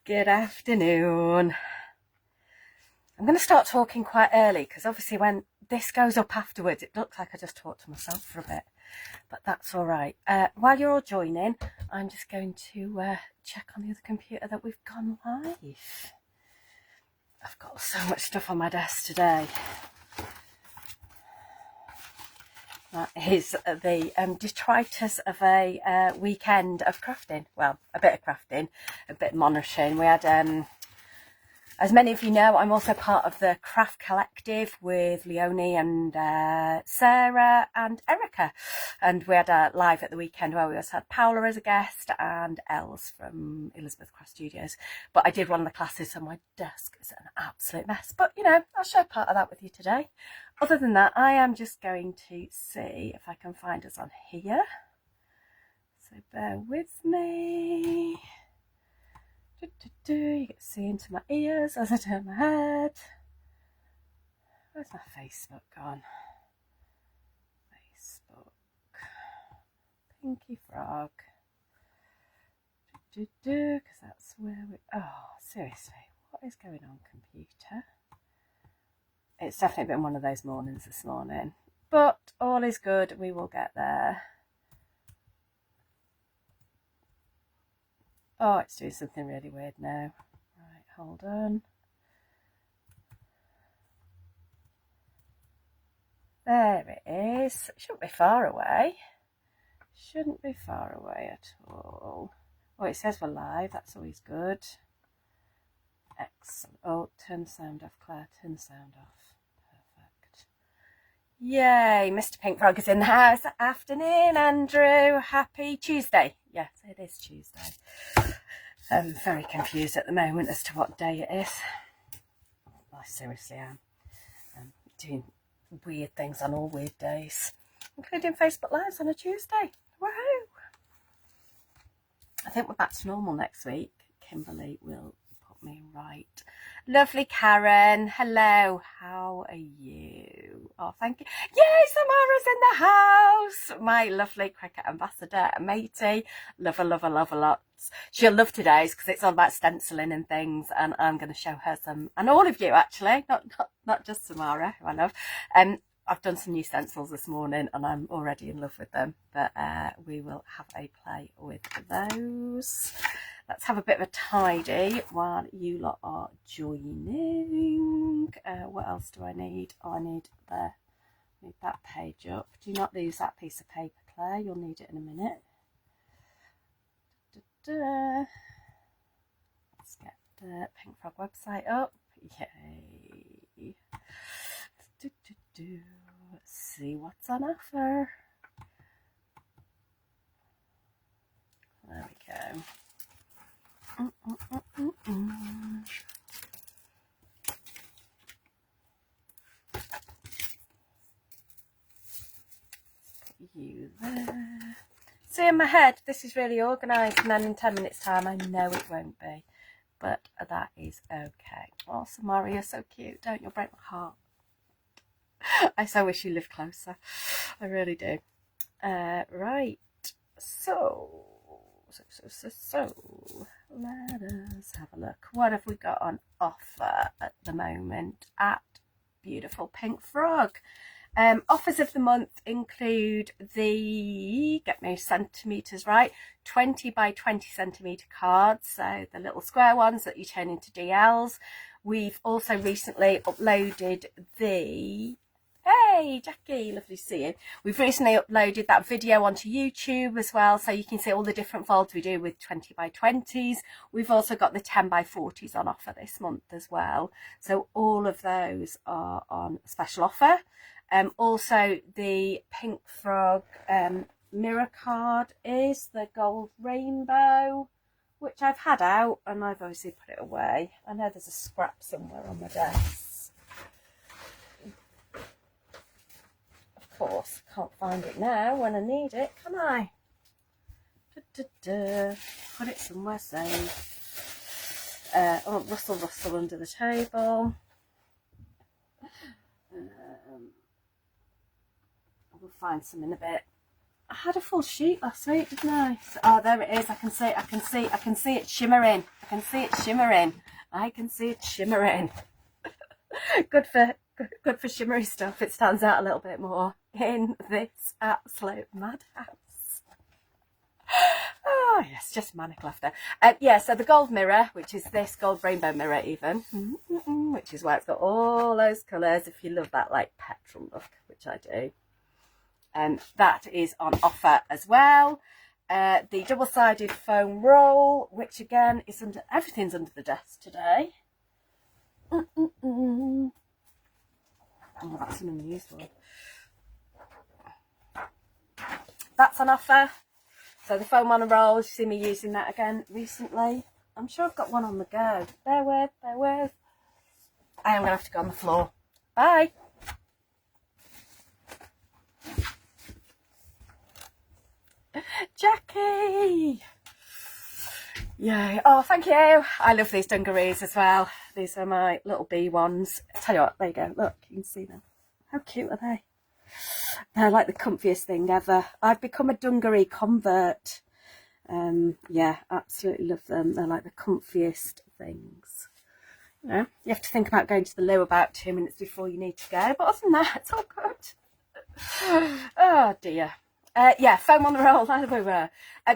Good afternoon. I'm going to start talking quite early because obviously when this goes up afterwards it looks like I just talked to myself for a bit, but that's all right. While you're all joining, I'm just going to check on the other computer that we've gone live. I've got so much stuff on my desk today. That is the detritus of a weekend of crafting. Well, a bit of crafting, a bit of monitoring. We had, as many of you know, I'm also part of the craft collective with Leonie and Sarah and Erica. And we had a live at the weekend where we also had Paola as a guest and Els from Elizabeth Craft Studios. But I did one of the classes, so my desk is an absolute mess. But, you know, I'll share part of that with you today. Other than that, I am just going to see if I can find us on here. So bear with me. You get to see into my ears as I turn my head. Where's my Facebook gone? Facebook. Pinky Frog. Because that's where we... Oh, seriously. What is going on, computer? It's definitely been one of those mornings this morning. But all is good. We will get there. Oh, it's doing something really weird now. Right, hold on. There it is. It shouldn't be far away. Shouldn't be far away at all. Oh, it says we're live. That's always good. Excellent. Oh, turn the sound off, Claire. Turn the sound off. Perfect. Yay, Mr. Pink Frog is in the house. Afternoon, Andrew. Happy Tuesday. Yes, it is Tuesday. I'm very confused at the moment as to what day it is. I seriously am. I'm doing weird things on all weird days, including Facebook Lives on a Tuesday. Woohoo! I think we're back to normal next week. Kimberly will put me right. Lovely Karen. Hello. How are you? Oh, thank you. Yay, Samara's in the house. My lovely cricket ambassador, matey. Love her, love her, love her lots. She'll love today's because it's all about stenciling and things, and I'm going to show her some, and all of you actually, not just Samara, who I love. I've done some new stencils this morning and I'm already in love with them, but we will have a play with those. Let's have a bit of a tidy while you lot are joining. What else do I need? Oh, I need that page up. Do not lose that piece of paper, Claire. You'll need it in a minute. Let's get the Pink Frog website up. Yay. Let's see what's on offer. There we go. Put you there. See, in my head, this is really organised, and then in 10 minutes' time, I know it won't be, but that is okay. Oh, Samara, you're so cute. Don't you break my heart? I so wish you lived closer. I really do. Right. So let us have a look. What have we got on offer at the moment at beautiful Pink Frog? Offers of the month include the, get my centimetres right, 20 by 20 centimetre cards, so the little square ones that you turn into DLs. We've also recently uploaded the, hey Jackie, lovely to see you. We've recently uploaded that video onto YouTube as well, so you can see all the different folds we do with 20 by 20s. We've also got the 10 by 40s on offer this month as well, so all of those are on special offer. Also the Pink Frog mirror card is the gold rainbow, which I've had out and I've obviously put it away. I know there's a scrap somewhere on my desk. Of course, can't find it now when I need it, can I? Put it somewhere safe. Oh, rustle under the table. We'll find some in a bit. I had a full sheet last week, didn't I? Oh, there it is. I can see it shimmering. I can see it shimmering. I can see it shimmering. Good for shimmery stuff. It stands out a little bit more in this absolute madhouse. Oh yes, just manic laughter. Yeah, so the gold mirror, which is this gold rainbow mirror even, which is why it's got all those colours, if you love that like petrol look, which I do. That is on offer as well. The double-sided foam roll, which again is under, everything's under the desk today. Oh, that's an unused one. That's on offer. So the foam on a roll, you see me using that again recently. I'm sure I've got one on the go. Bear with. I am going to have to go on the floor. Bye. Jackie! Yay. Oh, thank you. I love these dungarees as well. These are my little bee ones. I'll tell you what, there you go. Look, you can see them. How cute are they? They're like the comfiest thing ever. I've become a dungaree convert. Yeah, absolutely love them. They're like the comfiest things. You know, you have to think about going to the loo about 2 minutes before you need to go. But other than that, it's all good. Oh dear. Yeah, foam on the roll.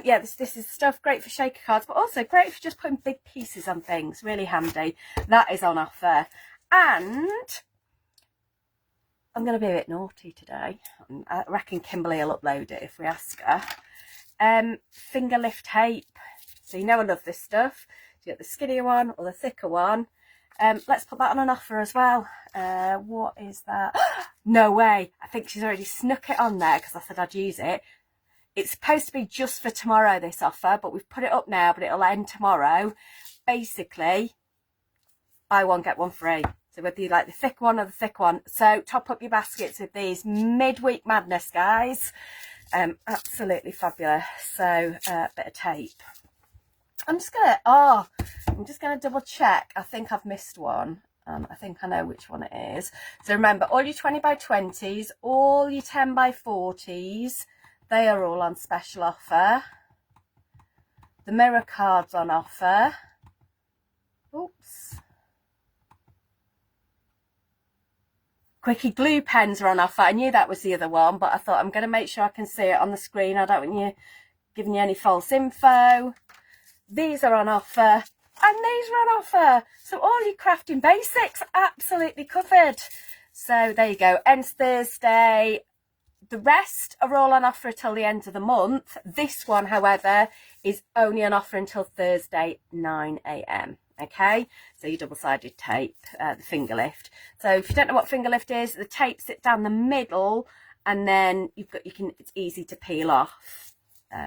Yeah, this is stuff great for shaker cards, but also great for just putting big pieces on things. Really handy. That is on offer. And I'm going to be a bit naughty today. I reckon Kimberly will upload it if we ask her. Finger lift tape. So you know I love this stuff. So you get the skinnier one or the thicker one. Let's put that on an offer as well. What is that? No way. I think she's already snuck it on there because I said I'd use it. It's supposed to be just for tomorrow, this offer, but we've put it up now, but it'll end tomorrow. Basically, buy one, get one free. So whether you like the thick one or the thick one. So top up your baskets with these. Midweek madness, guys. Absolutely fabulous. So bit of tape. I'm just gonna double check. I think I've missed one. I think I know which one it is. So remember, all your 20 by 20s, all your 10 by 40s, they are all on special offer. The mirror cards on offer. Oops. Quickie glue pens are on offer. I knew that was the other one, but I thought I'm going to make sure I can see it on the screen. I don't want you giving you any false info. These are on offer. And these are on offer. So all your crafting basics absolutely covered. So there you go. Ends Thursday. The rest are all on offer till the end of the month. This one, however, is only on offer until Thursday, 9 AM. Okay, so your double-sided tape, the finger lift. So if you don't know what finger lift is, the tape sits down the middle, and then it's easy to peel off.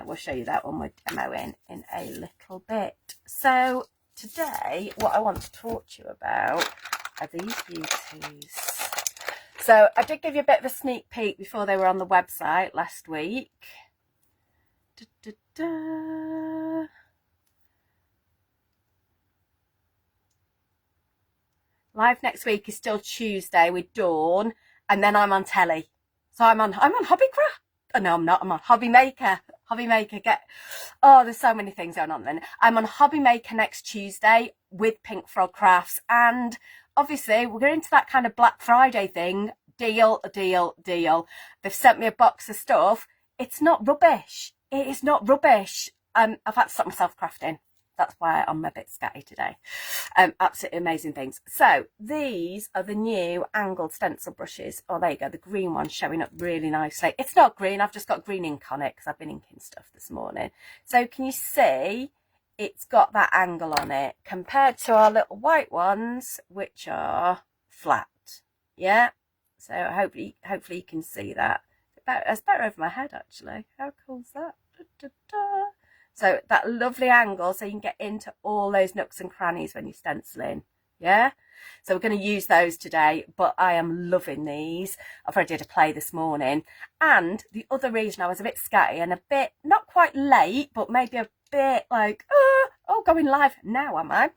We'll show you that one with demo in a little bit. So today, what I want to talk to you about are these beauties. So I did give you a bit of a sneak peek before they were on the website last week. Live next week is still Tuesday with Dawn, and then I'm on telly. So I'm on Hobbycraft. Oh, no, I'm not. I'm on Hobby Maker. There's so many things going on then. I'm on Hobby Maker next Tuesday with Pink Frog Crafts, and obviously we're going into that kind of Black Friday thing. Deal. They've sent me a box of stuff. It's not rubbish. It is not rubbish. I've had to stop myself crafting. That's why I'm a bit scatty today. Absolutely amazing things. So these are the new angled stencil brushes. Oh, there you go. The green one's showing up really nicely. It's not green. I've just got green ink on it because I've been inking stuff this morning. So can you see it's got that angle on it compared to our little white ones, which are flat. Yeah. So hopefully you can see that. It's better over my head, actually. How cool is that? So that lovely angle, so you can get into all those nooks and crannies when you're stenciling. Yeah. So we're going to use those today, but I am loving these. I've already did a play this morning. And the other reason I was a bit scatty and a bit, not quite late, but maybe a bit like, going live now, am I?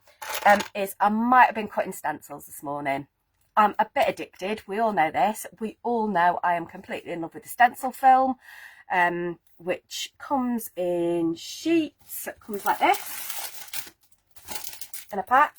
Is I might have been cutting stencils this morning. I'm a bit addicted. We all know this. We all know I am completely in love with the stencil film, which comes in sheets. It comes like this. in a pack.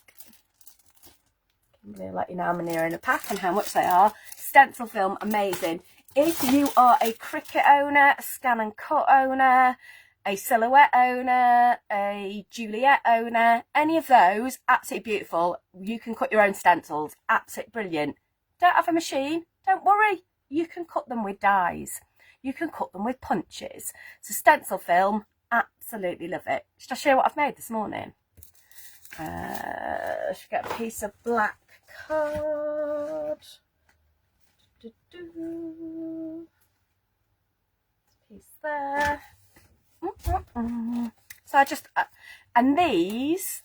I'll let you know how many are in a pack and how much they are. Stencil film, amazing. If you are a Cricut owner, a Scan and Cut owner, a Silhouette owner, a Juliet owner, any of those, absolutely beautiful. You can cut your own stencils, absolutely brilliant. Don't have a machine, don't worry. You can cut them with dies. You can cut them with punches. So stencil film, absolutely love it. Should I show you what I've made this morning? I should get a piece of black card. Piece there. So I just, and these,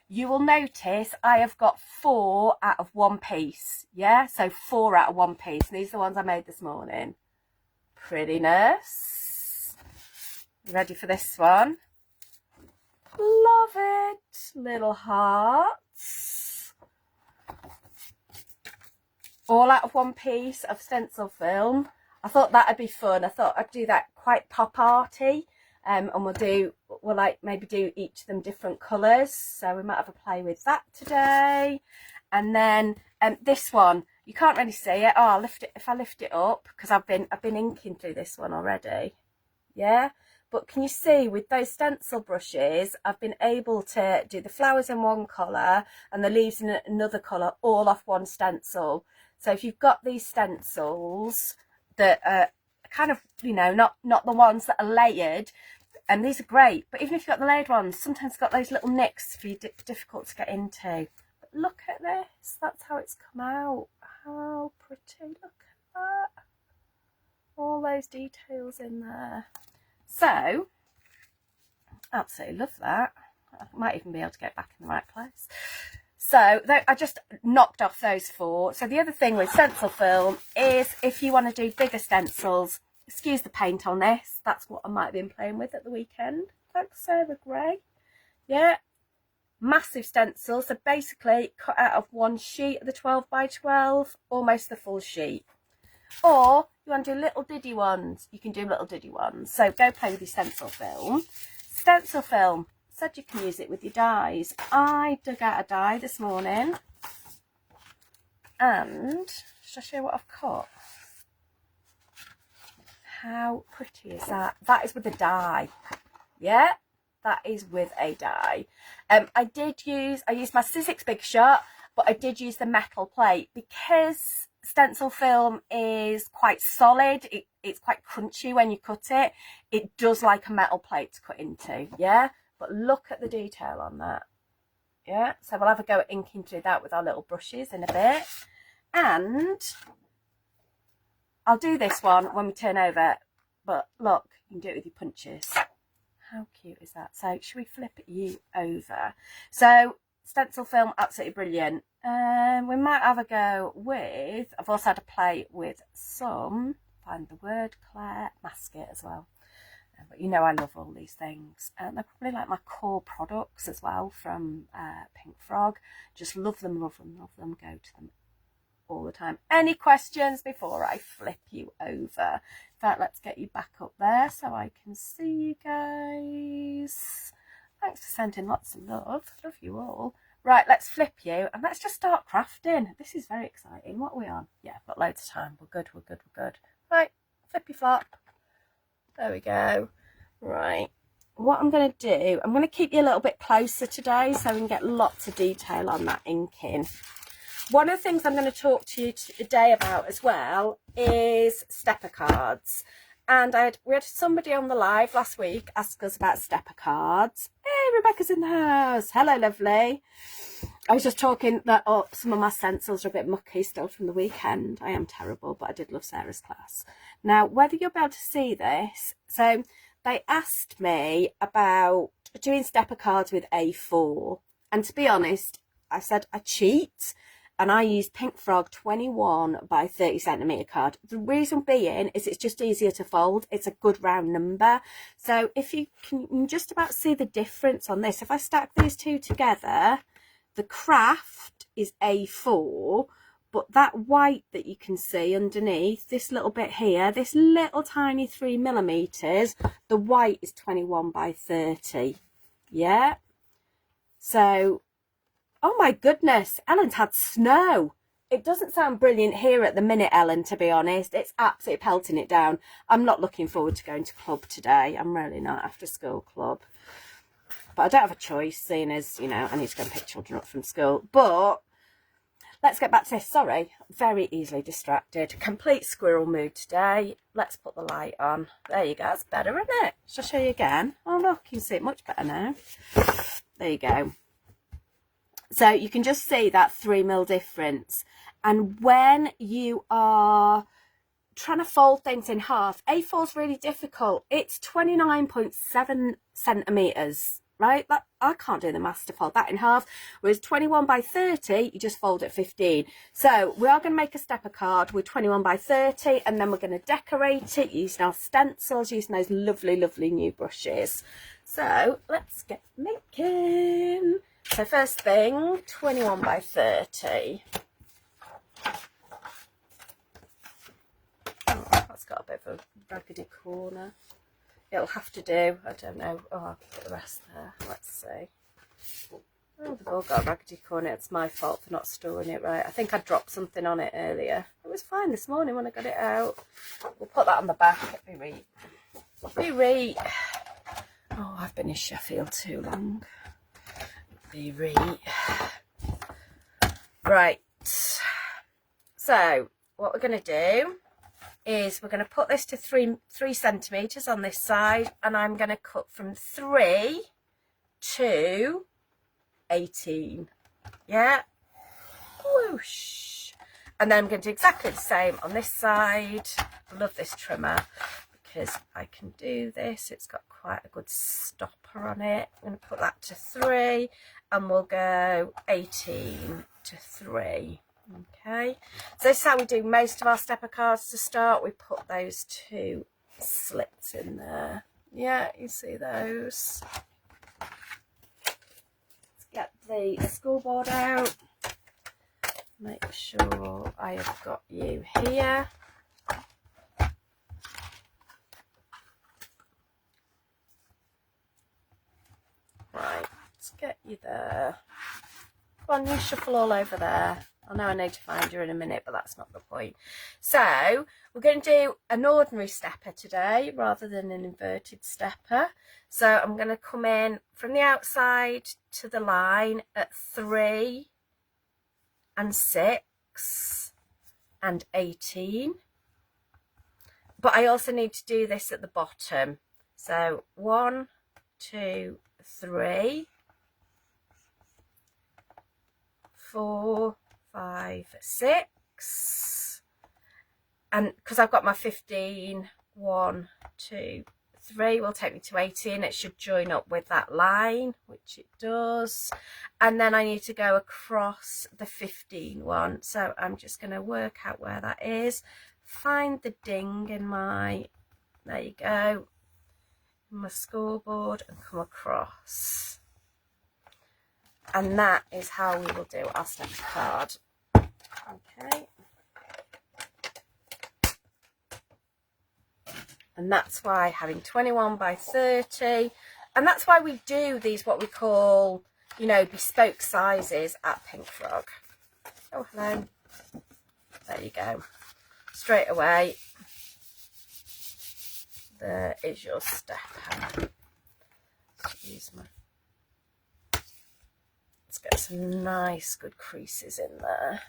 you will notice I have got 4 out of 1 piece. Yeah, so 4 out of 1 piece. And these are the ones I made this morning. Pretty nice. Ready for this one? Love it. Little hearts. All out of 1 piece of stencil film. I thought that'd be fun. I thought I'd do that quite pop arty. And we'll like maybe do each of them different colours. So we might have a play with that today. And then this one, you can't really see it. Oh, I'll lift it if I lift it up, because I've been inking through this one already. Yeah. But can you see with those stencil brushes, I've been able to do the flowers in one colour and the leaves in another colour, all off one stencil. So if you've got these stencils that are kind of, you know, not the ones that are layered, and these are great, but even if you've got the layered ones, sometimes it's got those little nicks for you, difficult to get into. But look at this, that's how it's come out. How pretty, look at that. All those details in there. So, absolutely love that. I might even be able to get back in the right place. So, I just knocked off those 4. So the other thing with stencil film is if you want to do bigger stencils, excuse the paint on this. That's what I might have been playing with at the weekend. Thanks, Sarah Gray. Yeah, massive stencil. So basically cut out of 1 sheet of the 12 by 12, almost the full sheet. Or you want to do little diddy ones, you can do little diddy ones. So go play with your stencil film. Stencil film, said you can use it with your dies. I dug out a die this morning. And should I show you what I've cut? How pretty is that? That is with a die. Yeah, that is with a die. I used my Sizzix Big Shot, but I did use the metal plate because stencil film is quite solid. It's quite crunchy when you cut it. It does like a metal plate to cut into, yeah? But look at the detail on that. Yeah, so we'll have a go at inking through that with our little brushes in a bit. And I'll do this one when we turn over. But look, you can do it with your punches. How cute is that? So should we flip you over? So stencil film, absolutely brilliant. We might have a go with, I've also had a play with some, find the word, Claire, mask it as well. But you know I love all these things. They're probably like my core products as well from Pink Frog. Just love them, love them, love them. Go to them all the time. Any questions before I flip you over? In fact, let's get you back up there so I can see you guys. Thanks for sending lots of love. Love you all. Right, let's flip you and let's just start crafting. This is very exciting. What are we on? Yeah, I've got loads of time. We're good, we're good, we're good. Right, flippy flop. There we go. Right, what I'm going to do, I'm going to keep you a little bit closer today so we can get lots of detail on that inking. One of the things I'm going to talk to you today about as well is stepper cards. And we had somebody on the live last week ask us about stepper cards. Hey, Rebecca's in the house. Hello, lovely. I was just talking that some of my stencils are a bit mucky still from the weekend. I am terrible, but I did love Sarah's class. Now, whether you'll be able to see this, so they asked me about doing stepper cards with A4. And to be honest, I said I cheat. And I used Pink Frog 21 by 30 centimetre card. The reason being is it's just easier to fold. It's a good round number. So if you can just about see the difference on this. If I stack these two together, the craft is A4, but that white that you can see underneath, this little bit here, this little tiny 3mm, the white is 21 by 30. Yeah. So, oh my goodness, Ellen's had snow. It doesn't sound brilliant here at the minute, Ellen, to be honest. It's absolutely pelting it down. I'm not looking forward to going to club today. I'm really not, after school club. But I don't have a choice, seeing as, you know, I need to go and pick children up from school. But let's get back to this. Sorry, very easily distracted. Complete squirrel mood today. Let's put the light on. There you go. That's better, isn't it? Shall I show you again? Oh, look, you can see it much better now. There you go. So you can just see that 3mm difference. And when you are trying to fold things in half, A4 is really difficult. It's 29.7 centimetres, right? That, I can't do the maths to fold that in half. Whereas 21 by 30, you just fold at 15. So we are going to make a stepper card with 21 by 30, and then we're going to decorate it using our stencils, using those lovely, lovely new brushes. So let's get making. So first thing, 21 by 30. Oh, that's got a bit of a raggedy corner. It'll have to do. I don't know. Oh, I'll put the rest there. Let's see. Oh, they've all got a raggedy corner. It's my fault for not storing it right. I think I dropped something on it earlier. It was fine this morning when I got it out. We'll put that on the back. Be right. Oh, I've been in Sheffield too long. Be right. Right. So what we're going to do is we're going to put this to 3 centimetres on this side, and I'm going to cut from 3 to 18. Yeah. Whoosh. And then I'm going to do exactly the same on this side. I love this trimmer because I can do this. It's got quite a good stopper on it. I'm going to put that to 3, and we'll go 18 to 3. Okay, so this is how we do most of our stepper cards to start. We put those 2 slits in there. Yeah, you see those. Let's get the school board out. Make sure I have got you here. Right, let's get you there. Come on, you shuffle all over there. I know I need to find you in a minute, but that's not the point. So we're going to do an ordinary stepper today rather than an inverted stepper. So I'm going to come in from the outside to the line at 3 and 6 and 18. But I also need to do this at the bottom. So 1, 2, 3, 4, 5, 6, and because I've got my 15, 1, 2, 3 will take me to 18. It should join up with that line, which it does, and then I need to go across the 15 one. So I'm just going to work out where that is, find the ding in my, there you go, in my scoreboard, and come across. And that is how we will do our stepper card. Okay. And that's why having 21 by 30, and that's why we do these, what we call, you know, bespoke sizes at Pink Frog. Oh, hello. There you go. Straight away, there is your stepper. Let's use my, let's get some nice good creases in there.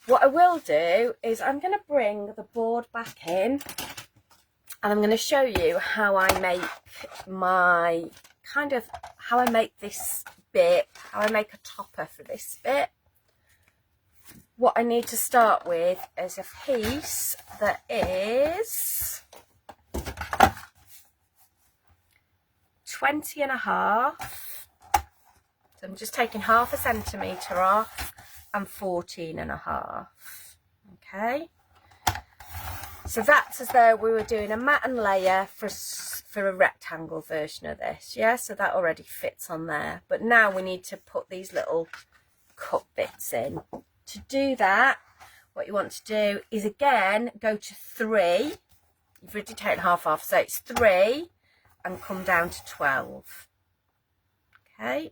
What I will do is I'm going to bring the board back in, and I'm going to show you how I make my kind of, how I make this bit, how I make a topper for this bit. What I need to start with is a piece that is 20.5. So I'm just taking 0.5 centimetre off, and 14.5. Okay, so that's as though we were doing a mat and layer for a rectangle version of this. Yeah, so that already fits on there, but now we need to put these little cut bits in. To do that, what you want to do is again go to 3. You've already taken 0.5 off, so it's 3 and come down to 12. Okay,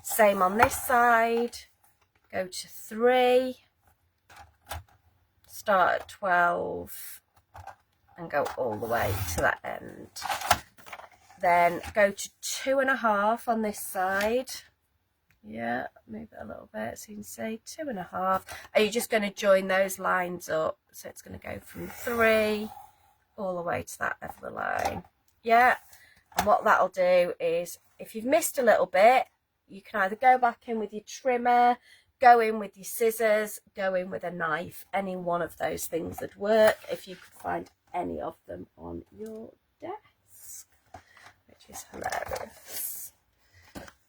same on this side, go to 3, start at 12 and go all the way to that end. Then go to 2.5 on this side. Yeah, move it a little bit so you can see 2.5. Are you just going to join those lines up? So it's going to go from 3 all the way to that end of the line. Yeah, and what that'll do is, if you've missed a little bit, you can either go back in with your trimmer, go in with your scissors, go in with a knife. Any one of those things would work if you could find any of them on your desk, which is hilarious.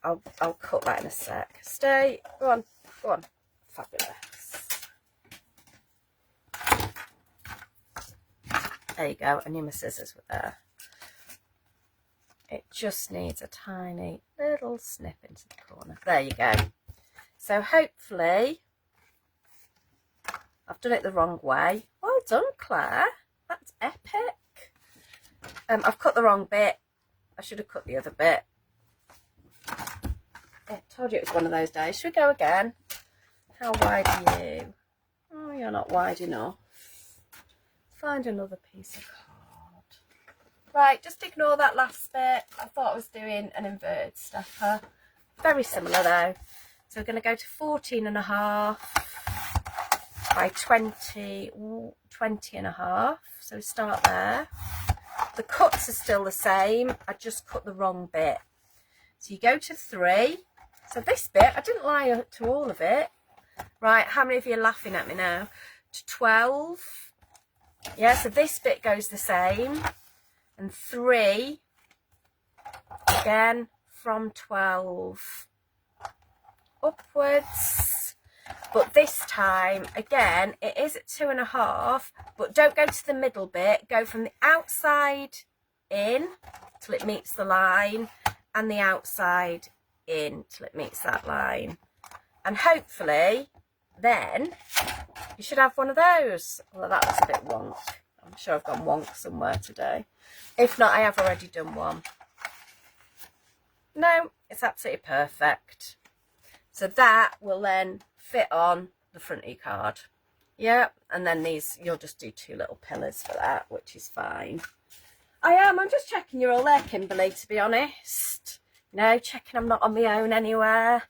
I'll cut that in a sec. Stay. Go on. Go on. Fabulous. There you go. I knew my scissors were there. It just needs a tiny little snip into the corner. There you go. So hopefully, I've done it the wrong way. Well done, Claire. That's epic. I've cut the wrong bit. I should have cut the other bit. I told you it was one of those days. Should we go again? How wide are you? Oh, you're not wide enough. Find another piece of card. Right, just ignore that last bit. I thought I was doing an inverted stepper. Very similar though. So we're going to go to 14.5 by 20.5. So start there. The cuts are still the same. I just cut the wrong bit. So you go to 3. So this bit, I didn't lie to all of it. Right, how many of you are laughing at me now? To 12. Yeah, so this bit goes the same. And 3, again, from 12 upwards. But this time, again, it is at 2.5, but don't go to the middle bit. Go from the outside in till it meets the line, and the outside in till it meets that line. And hopefully then you should have one of those. Well, that was a bit wonk. I'm sure I've gone wonk somewhere today. If not, I have already done one. No, it's absolutely perfect. So that will then fit on the front of your card. Yeah, and then these, you'll just do 2 little pillars for that, which is fine. I'm just checking you're all there, Kimberly, to be honest. You know, checking I'm not on my own anywhere.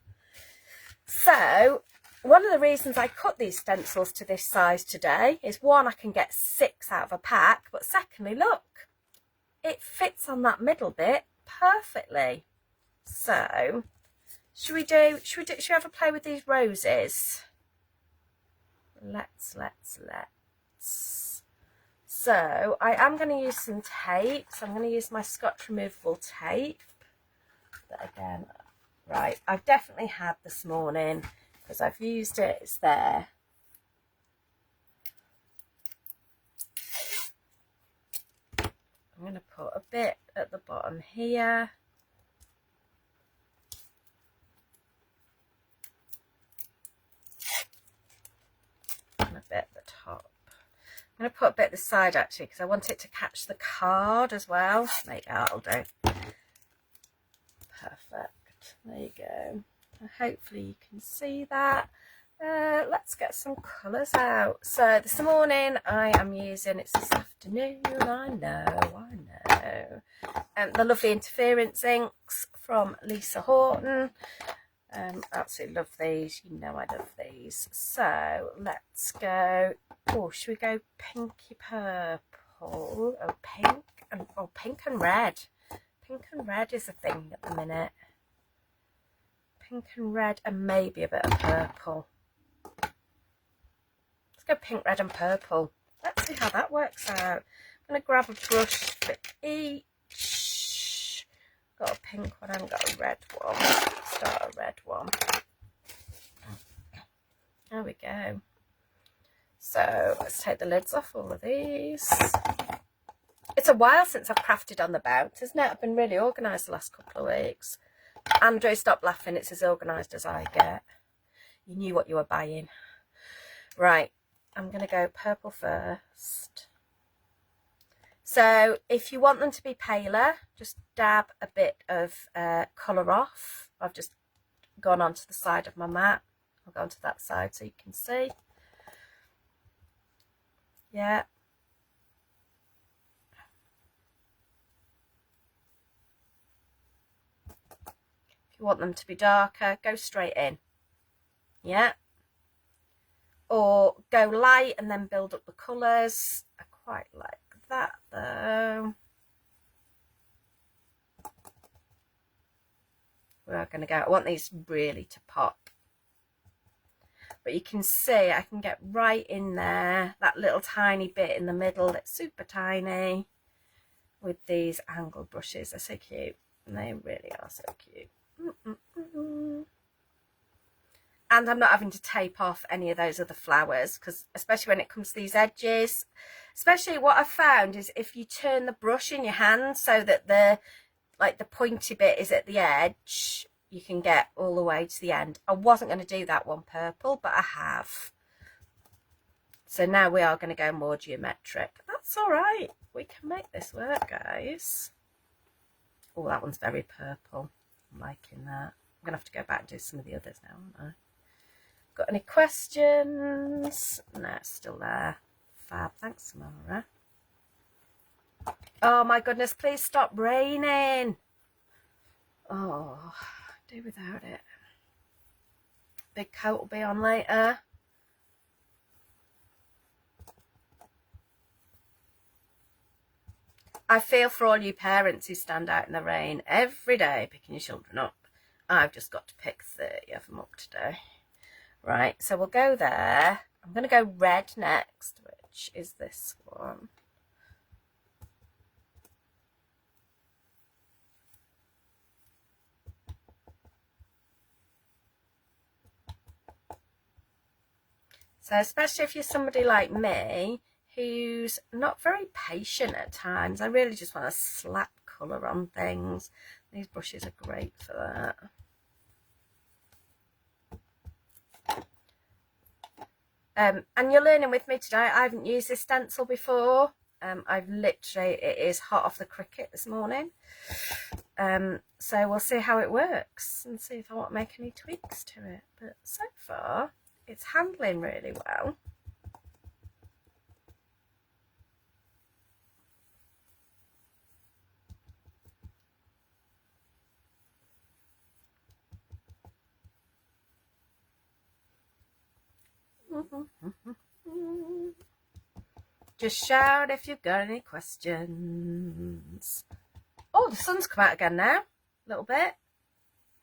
So, one of the reasons I cut these stencils to this size today is, one, I can get 6 out of a pack, but secondly, look, it fits on that middle bit perfectly. So, should we have a play with these roses? Let's. So, I am going to use some tape. So, I'm going to use my Scotch removable tape. But again, right, I've definitely had this morning because I've used it. It's there. I'm going to put a bit at the bottom here. And a bit at the top. I'm going to put a bit at the side actually because I want it to catch the card as well. Maybe that'll do. Perfect. There you go. Hopefully you can see that. Let's get some colours out. So this morning I am using, it's this afternoon, I know. The lovely Interference inks from Lisa Horton. Absolutely love these. You know I love these. So let's go. Oh, should we go pinky purple? Oh, pink and red. Pink and red is a thing at the minute. Pink and red and maybe a bit of purple. Let's go pink, red and purple. Let's see how that works out. I'm going to grab a brush for each. Got a pink one and got a red one. Start a red one. There we go. So let's take the lids off all of these. It's a while since I've crafted on the bounce, isn't it? I've been really organised the last couple of weeks. Andrew, stop laughing. It's as organised as I get. You knew what you were buying. Right, I'm going to go purple first. So if you want them to be paler, just dab a bit of colour off. I've just gone onto the side of my mat. I'll go onto that side so you can see. Yeah. If you want them to be darker, go straight in. Yeah. Or go light and then build up the colours. I quite like that though. We're going to go, I want these really to pop. But you can see I can get right in there, that little tiny bit in the middle that's super tiny with these angle brushes. They're so cute. And they really are so cute. And I'm not having to tape off any of those other flowers, because especially when it comes to these edges, especially what I've found is if you turn the brush in your hand so that the pointy bit is at the edge, you can get all the way to the end. I wasn't going to do that one purple, but I have. So now we are going to go more geometric. That's all right. We can make this work, guys. Oh, that one's very purple. I'm liking that. I'm going to have to go back and do some of the others now, aren't I? Got any questions? No, it's still there. Fab. Thanks, Samara. Oh my goodness, please stop raining. Oh, do without it. Big coat will be on later. I feel for all you parents who stand out in the rain every day picking your children up. I've just got to pick 30 of them up today. Right, so we'll go there. I'm going to go red next, which is this one. So especially if you're somebody like me who's not very patient at times, I really just want to slap colour on things. These brushes are great for that. And you're learning with me today. I haven't used this stencil before. I've literally, it is hot off the Cricut this morning. So we'll see how it works and see if I want to make any tweaks to it. But so far, it's handling really well. Just shout if you've got any questions. Oh, the sun's come out again now, a little bit.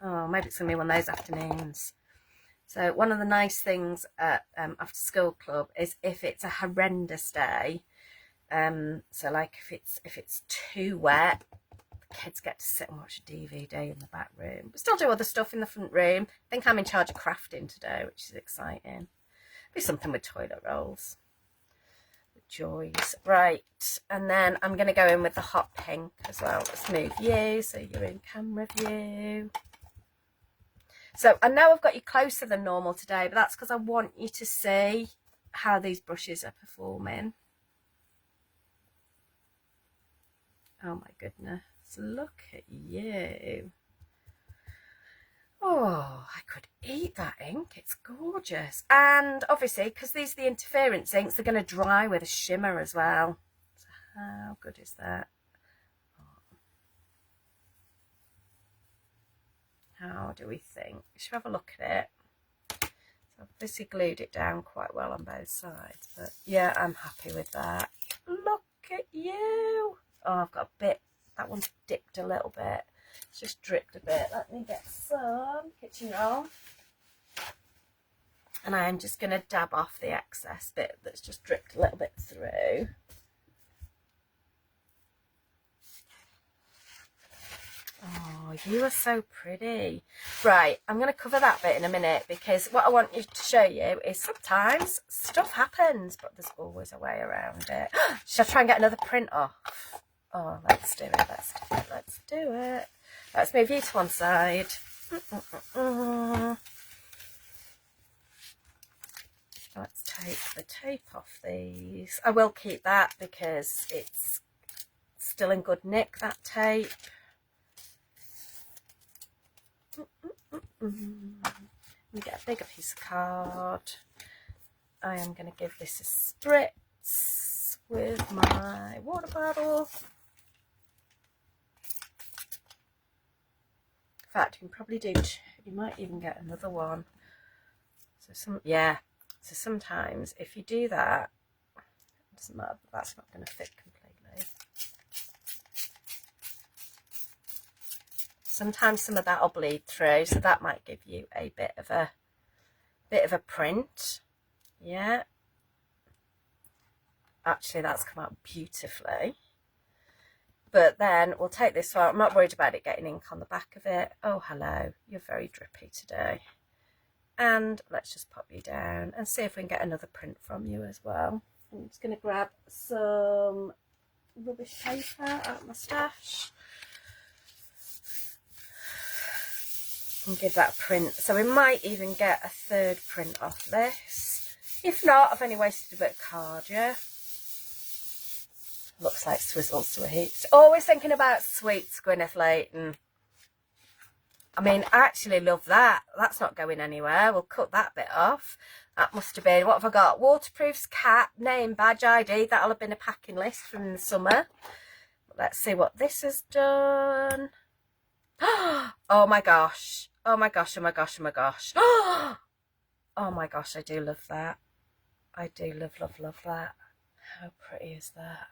Oh, maybe it's going to be one of those afternoons. So one of the nice things at after school club is if it's a horrendous day, so like if it's too wet, the kids get to sit and watch a DVD in the back room, but still do other stuff in the front room. I think I'm in charge of crafting today, which is exciting. Be something with toilet rolls. Joys. Right, and then I'm going to go in with the hot pink as well. Let's move you so you're in camera view. So I know I've got you closer than normal today, but that's because I want you to see how these brushes are performing. Oh my goodness, look at you. Oh, I could eat that ink. It's gorgeous. And obviously, because these are the interference inks, they're going to dry with a shimmer as well. So how good is that? How do we think? Should we have a look at it? So I've obviously glued it down quite well on both sides. But yeah, I'm happy with that. Look at you. Oh, I've got a bit. That one's dipped a little bit. It's just dripped a bit. Let me get some kitchen roll. And I am just going to dab off the excess bit that's just dripped a little bit through. Oh, you are so pretty. Right, I'm going to cover that bit in a minute because what I want you to show you is sometimes stuff happens, but there's always a way around it. Should I try and get another print off? Oh, let's do it. Let's do it. Let's move you to one side. Let's take the tape off these. I will keep that because it's still in good nick, that tape. We get a bigger piece of card. I am going to give this a spritz with my water bottle. In fact, you can probably do two. You might even get another one. So so sometimes if you do that, it doesn't matter, that's not going to fit completely. Sometimes some of that will bleed through, so that might give you a bit of a print. Yeah. Actually, that's come out beautifully. But then we'll take this one. I'm not worried about it getting ink on the back of it. Oh, hello. You're very drippy today. And let's just pop you down and see if we can get another print from you as well. I'm just going to grab some rubbish paper out of my stash and give that a print. So we might even get a third print off this. If not, I've only wasted a bit of card, yeah? Looks like Swizzle Sweets. Always thinking about sweets, Gwyneth Layton. I mean, I actually love that. That's not going anywhere. We'll cut that bit off. That must have been, what have I got? Waterproofs, cap, name, badge ID. That'll have been a packing list from the summer. Let's see what this has done. Oh my gosh. Oh my gosh, oh my gosh, oh my gosh. Oh my gosh, I do love that. I do love, love, love that. How pretty is that?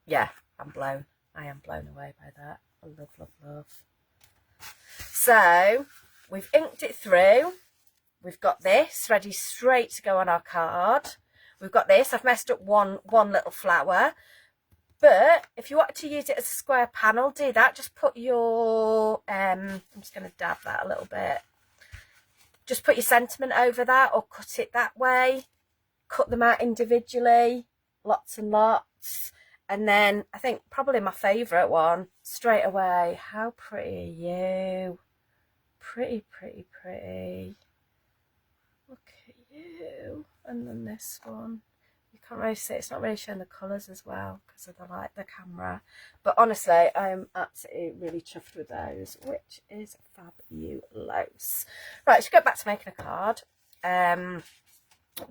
Yeah, I'm blown. I am blown away by that. I love, love, love. So, we've inked it through. We've got this ready straight to go on our card. We've got this. I've messed up one little flower. But if you wanted to use it as a square panel, do that. Just put your, I'm just going to dab that a little bit. Just put your sentiment over that or cut it that way. Cut them out individually, lots and lots. And then I think probably my favourite one, straight away. How pretty are you? Pretty, pretty, pretty. Look at you. And then this one. You can't really see, it's not really showing the colours as well because of the camera. But honestly, I am absolutely really chuffed with those, which is fabulous. Right, let's go back to making a card.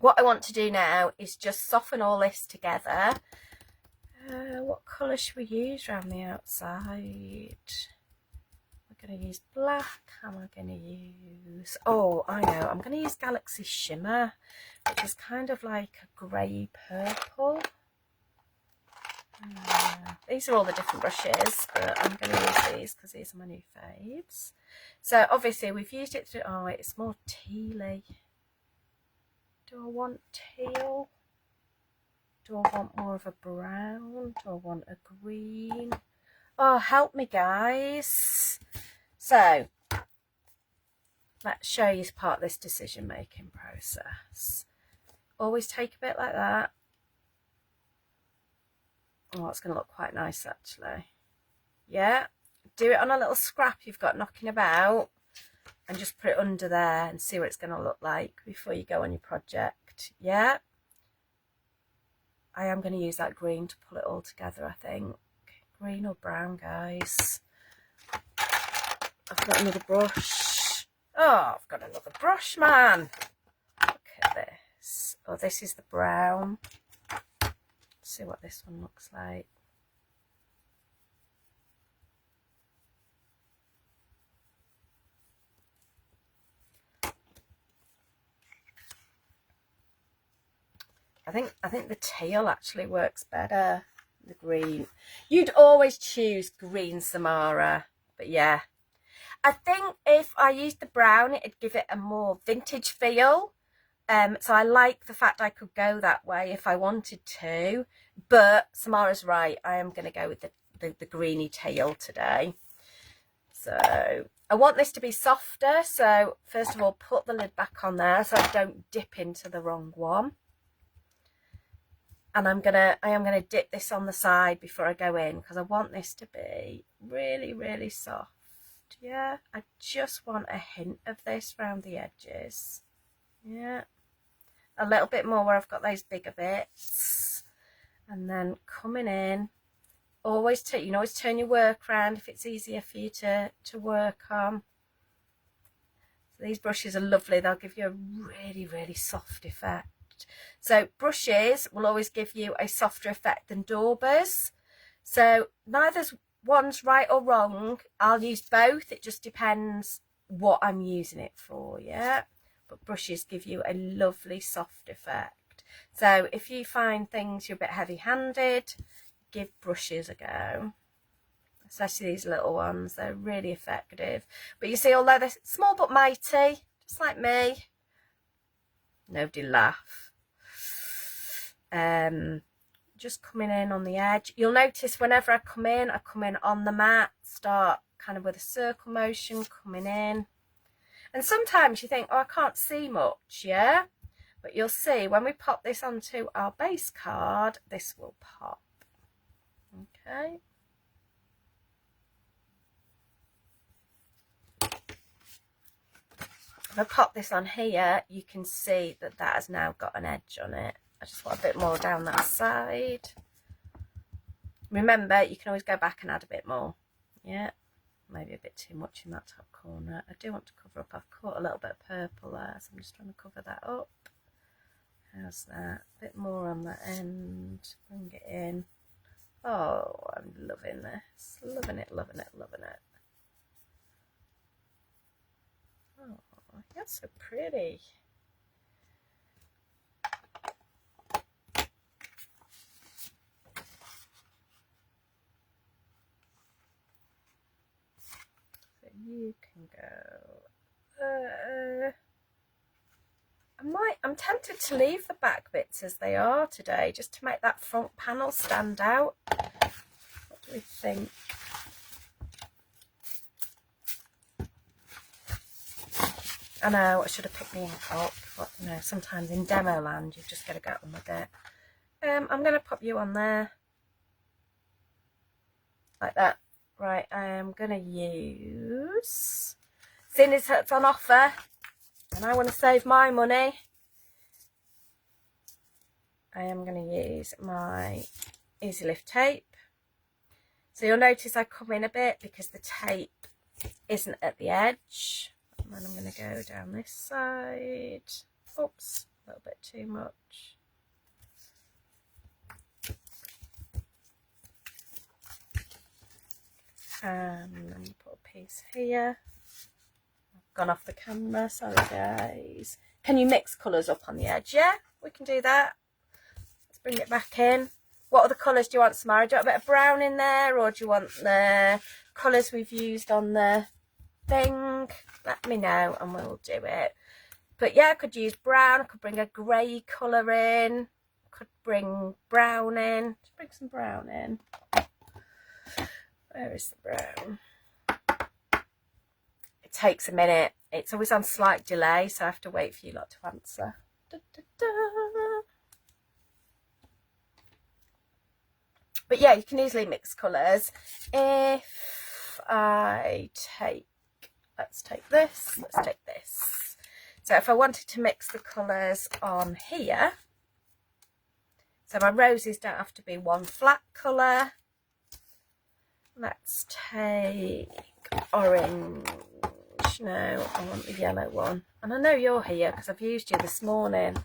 What I want to do now is just soften all this together. What colour should we use around the outside? We're going to use black. Am I going to use... Oh, I know. I'm going to use Galaxy Shimmer, which is kind of like a grey purple. These are all the different brushes, but I'm going to use these because these are my new faves. So obviously we've used it through... Oh, it's more tealy. Do I want teal? Do I want more of a brown? Do I want a green? Oh, help me, guys. So, let's show you part of this decision-making process. Always take a bit like that. Oh, it's going to look quite nice, actually. Yeah. Do it on a little scrap you've got knocking about and just put it under there and see what it's going to look like before you go on your project. Yeah. I am going to use that green to pull it all together, I think. Green or brown, guys. I've got another brush. Oh, I've got another brush, man. Look at this. Oh, this is the brown. Let's see what this one looks like. I think the teal actually works better. The green. You'd always choose green, Samara. But yeah. I think if I used the brown, it'd give it a more vintage feel. So I like the fact I could go that way if I wanted to. But Samara's right. I am going to go with the greeny teal today. So I want this to be softer. So first of all, put the lid back on there so I don't dip into the wrong one. And I am gonna dip this on the side before I go in because I want this to be really, really soft. Yeah, I just want a hint of this around the edges. Yeah, a little bit more where I've got those bigger bits. And then coming in, always you can always turn your work around if it's easier for you to work on. So these brushes are lovely, they'll give you a really, really soft effect. So brushes will always give you a softer effect than daubers. So neither one's right or wrong. I'll use both, it just depends what I'm using it for, yeah? But brushes give you a lovely soft effect. So if you find things you're a bit heavy-handed, give brushes a go. Especially these little ones, they're really effective. But you see, although they're small but mighty, just like me, nobody laugh. Just coming in on the edge. You'll notice whenever I come in on the mat, start kind of with a circle motion, coming in. And sometimes you think, oh, I can't see much, yeah? But you'll see when we pop this onto our base card, this will pop. Okay. If I pop this on here, you can see that that has now got an edge on it. I just want a bit more down that side. Remember, you can always go back and add a bit more. Yeah, maybe a bit too much in that top corner. I do want to cover up. I've caught a little bit of purple there, so I'm just trying to cover that up. How's that? A bit more on that end. Bring it in. Oh, I'm loving this. Loving it, loving it, loving it. Oh, that's so pretty. So you can go. I'm tempted to leave the back bits as they are today, just to make that front panel stand out. What do we think? I know, I should have picked the ink up, but you know, sometimes in demo land, you've just got to get on with it. I'm going to pop you on there, like that. Right, I am going to use, seeing as it's on offer, and I want to save my money, I am going to use my Easy Lift tape. So you'll notice I come in a bit because the tape isn't at the edge. And then I'm going to go down this side. Oops, a little bit too much. And then put a piece here. I've gone off the camera, sorry guys. Can you mix colours up on the edge? Yeah, we can do that. Let's bring it back in. What other colours do you want, Samara? Do you want a bit of brown in there, or do you want the colours we've used on the thing? Let me know and we'll do it. But yeah, I could use brown. I could bring a grey colour in. I could bring brown in. Let's bring some brown in. Where is the brown? It takes a minute. It's always on slight delay, so I have to wait for you lot to answer. Da, da, da. But yeah, you can easily mix colours. If I take, let's take this, let's take this. So if I wanted to mix the colours on here, so my roses don't have to be one flat colour. Let's take orange. No, I want the yellow one. And I know you're here because I've used you this morning.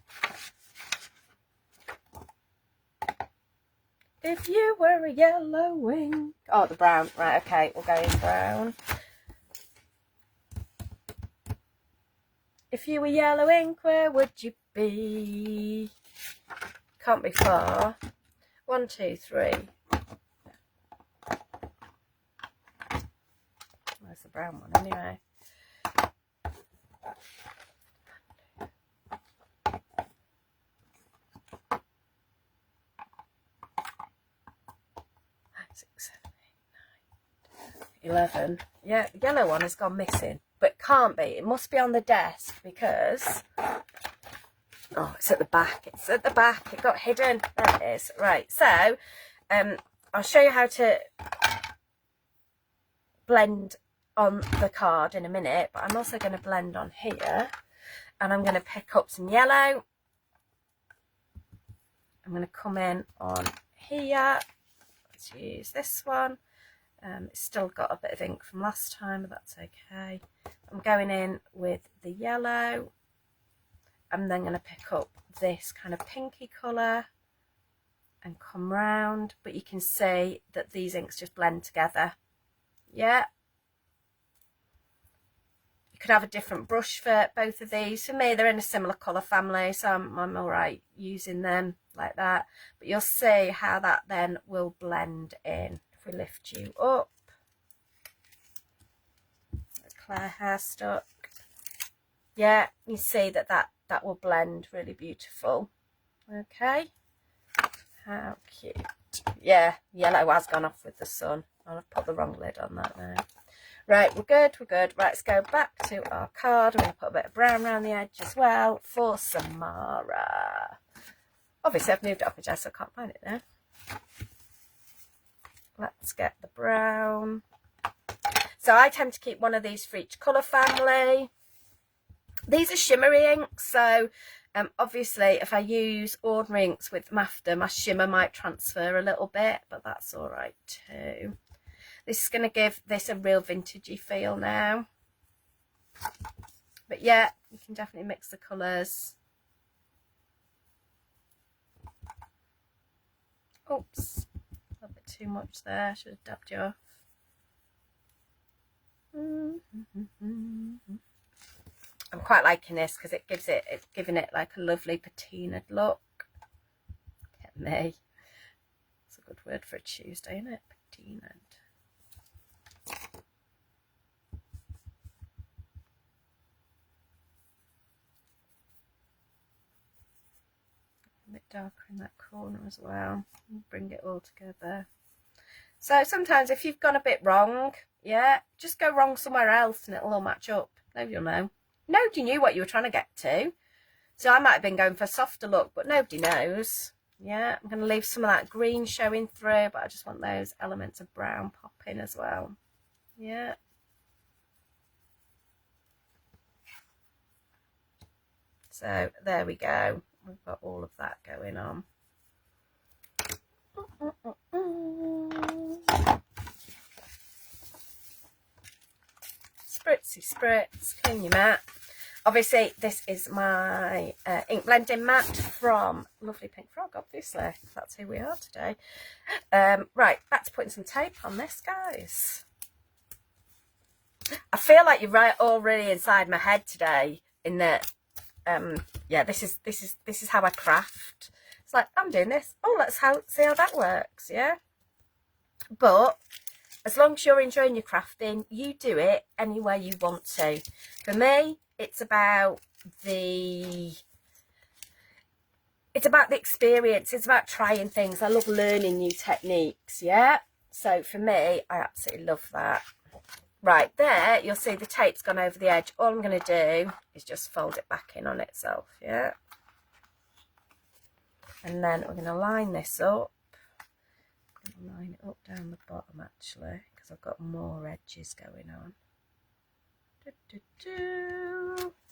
If you were a yellow wing. Oh, the brown. Right, okay, we'll go in brown. If you were yellow ink, where would you be? Can't be far. 1, 2, 3. That's the brown one anyway. Six, 7, 8, 9, 10, 11. Yeah, the yellow one has gone missing, but it can't be. It must be on the desk because, oh, it's at the back. It's at the back. It got hidden. There it is. Right. So, I'll show you how to blend on the card in a minute, but I'm also going to blend on here, and I'm going to pick up some yellow. I'm going to come in on here. Let's use this one. It's still got a bit of ink from last time, but that's okay. I'm going in with the yellow. I'm then going to pick up this kind of pinky colour and come round, but you can see that these inks just blend together. Yeah. You could have a different brush for both of these. For me, they're in a similar colour family, so I'm all right using them like that. But you'll see how that then will blend in. If we lift you up, Claire hair stuck. Yeah, you see that will blend really beautiful. Okay, how cute. Yeah, yellow has gone off with the sun. I've put the wrong lid on that now. Right, we're good, we're good. Right, let's go back to our card. I'm going to put a bit of brown around the edge as well for Samara. Obviously, I've moved it up a so I can't find it now. Let's get the brown. So I tend to keep one of these for each colour family. These are shimmery inks, so obviously if I use ordinary inks with MAFTA, my shimmer might transfer a little bit, but that's all right too. This is going to give this a real vintagey feel now. But yeah, you can definitely mix the colours. Oops, a little bit too much there. Should have dabbed you off. I'm quite liking this because it's giving it like a lovely patinaed look. Get me. It's a good word for a Tuesday, isn't it? Patinaed. A bit darker in that corner as well. Bring it all together. So sometimes if you've gone a bit wrong, yeah, just go wrong somewhere else and it'll all match up. Nobody will know. Nobody knew what you were trying to get to. So I might have been going for a softer look, but nobody knows. Yeah, I'm going to leave some of that green showing through, but I just want those elements of brown popping as well. Yeah. So there we go. We've got all of that going on. Spritzy spritz, clean your mat. Obviously, this is my ink blending mat from Lovely Pink Frog, obviously. That's who we are today. Right, back to putting some tape on this, guys. I feel like you're right already inside my head today in that, yeah, this is how I craft. It's like, I'm doing this. Oh, let's see how that works, yeah? But as long as you're enjoying your crafting, you do it any way you want to. For me, it's about the experience. It's about trying things. I love learning new techniques, yeah? So for me, I absolutely love that. Right, there, you'll see the tape's gone over the edge. All I'm going to do is just fold it back in on itself, yeah? And then we're going to line this up. I'm going to line it up down the bottom, actually, because I've got more edges going on.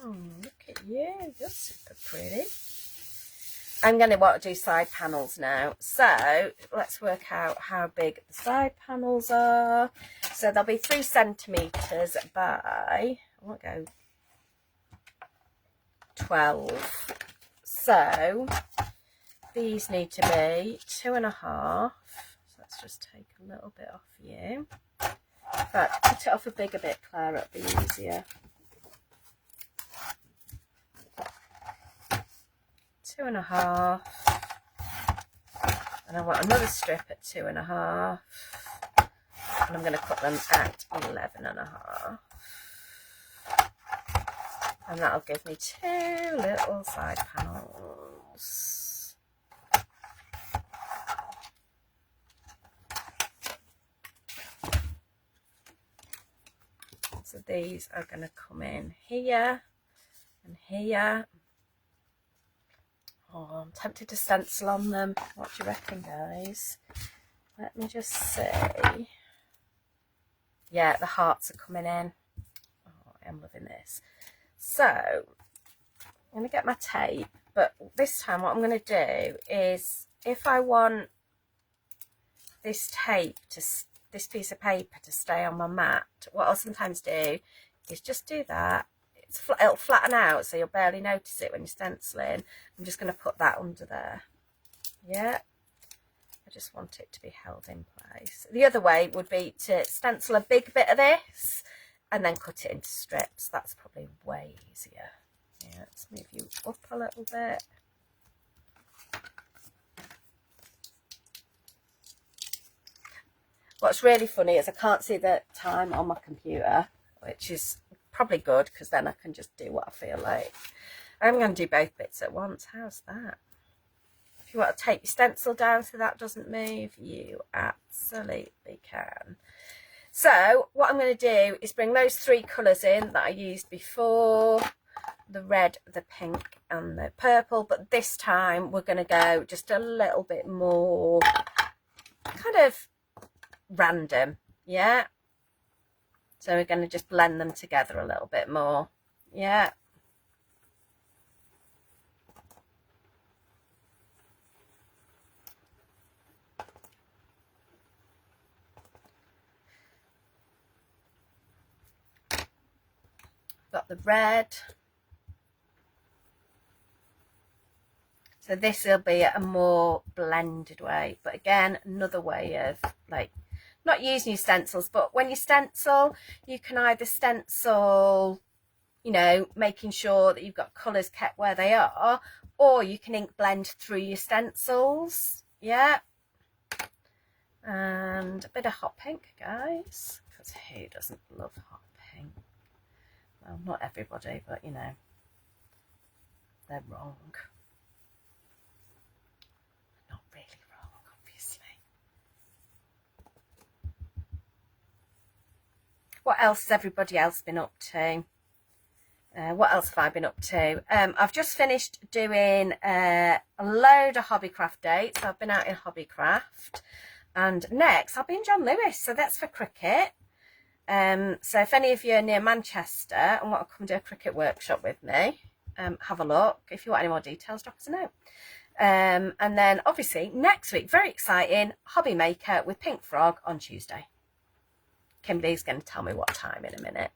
Oh, look at you, you're super pretty. I'm going to want to do side panels now. So let's work out how big the side panels are. So they'll be 3 centimetres by, I won't go 12. So these need to be 2.5. So let's just take a little bit off you. In fact, cut it off a bigger bit, Claire, it'll be easier. 2.5. And I want another strip at 2.5. And I'm going to cut them at 11.5. And that'll give me 2 little side panels. So these are going to come in here and here. Oh, I'm tempted to stencil on them. What do you reckon, guys? Let me just see. Yeah, the hearts are coming in. Oh, I am loving this. So, I'm going to get my tape, but this time what I'm going to do is, if I want this tape to this piece of paper to stay on my mat, what I'll sometimes do is just do that. It'll flatten out so you'll barely notice it when you're stenciling. I'm just going to put that under there. Yeah, I just want it to be held in place. The other way would be to stencil a big bit of this and then cut it into strips. That's probably way easier. Yeah, let's move you up a little bit. What's really funny is I can't see the time on my computer, which is probably good because then I can just do what I feel like. I'm going to do both bits at once. How's that? If you want to take your stencil down so that doesn't move, you absolutely can. So what I'm going to do is bring those 3 colours in that I used before, the red, the pink and the purple, but this time we're going to go just a little bit more kind of random. Yeah, so we're going to just blend them together a little bit more. Yeah, got the red. So this will be a more blended way, but again, another way of like not using your stencils, but when you stencil, you can either stencil, you know, making sure that you've got colours kept where they are, or you can ink blend through your stencils. Yeah, and a bit of hot pink, guys, because who doesn't love hot pink? Well, not everybody, but you know, they're wrong. Not really wrong, obviously. What else has everybody else been up to? What else have I been up to? I've just finished doing a load of Hobbycraft dates. I've been out in Hobbycraft, and next I'll be in John Lewis, so that's for cricket. So if any of you are near Manchester and want to come do a cricket workshop with me, have a look. If you want any more details, drop us a note. And then obviously next week, very exciting, Hobby Maker with Pink Frog on Tuesday. Kimberly's going to tell me what time in a minute.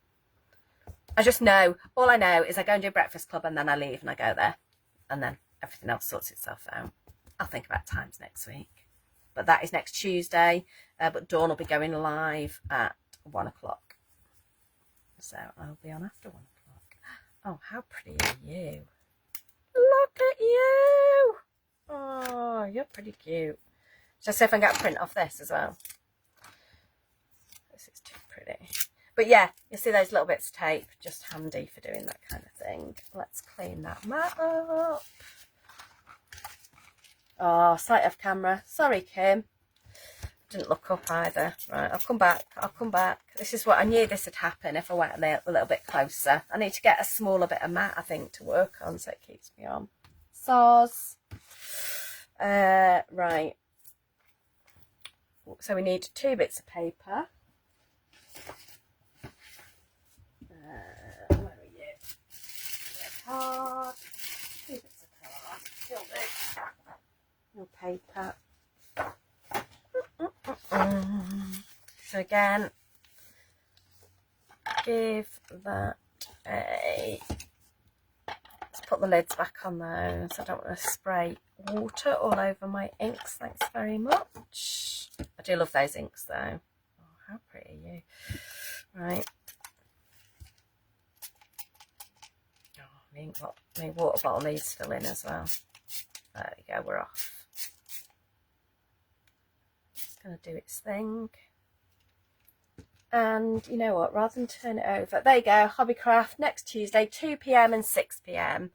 I just know, all I know is I go and do Breakfast Club and then I leave and I go there. And then everything else sorts itself out. I'll think about times next week. But that is next Tuesday. But Dawn will be going live at 1 o'clock. So I'll be on after 1 o'clock. Oh, how pretty are you? Look at you. Oh, you're pretty cute. Just see if I can get a print off this as well. This is too pretty. But yeah, you see those little bits of tape, just handy for doing that kind of thing. Let's clean that mat up. Oh, sight of camera. Sorry, Kim. Didn't look up either. Right, I'll come back. I'll come back. This is what I knew this would happen if I went a little bit closer. I need to get a smaller bit of mat, I think, to work on so it keeps me on. Saws. Right. So we need 2 bits of paper. Where are you? Card. 2 bits of card. Still do. No paper. So again, give that a, let's put the lids back on those. I don't want to spray water all over my inks. Thanks very much. I do love those inks though. Oh, how pretty are you? Right. Oh, my water bottle needs filling as well. There we go, we're off. Going to do its thing, and you know what, rather than turn it over, there you go, Hobbycraft next Tuesday 2 PM and 6 PM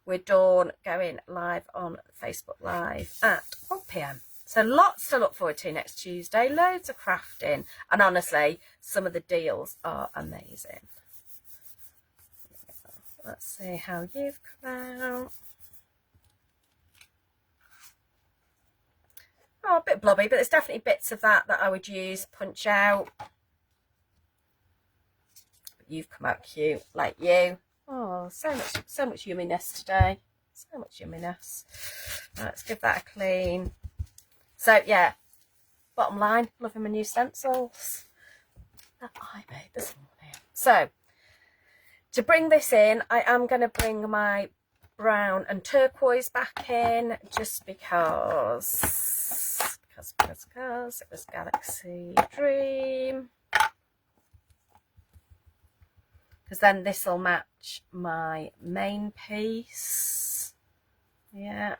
with Dawn going live on Facebook Live at 1 PM. So lots to look forward to next Tuesday, loads of crafting, and honestly some of the deals are amazing. Let's see how you've come out. Oh, a bit blobby, but there's definitely bits of that I would use, punch out. But you've come out cute, like you. Oh, so much yumminess today. So much yumminess. Right, let's give that a clean. So yeah, bottom line, loving my new stencils that I made this morning. So to bring this in, I am going to bring my brown and turquoise back in, just because it was Galaxy Dream. Because then this will match my main piece. Yeah.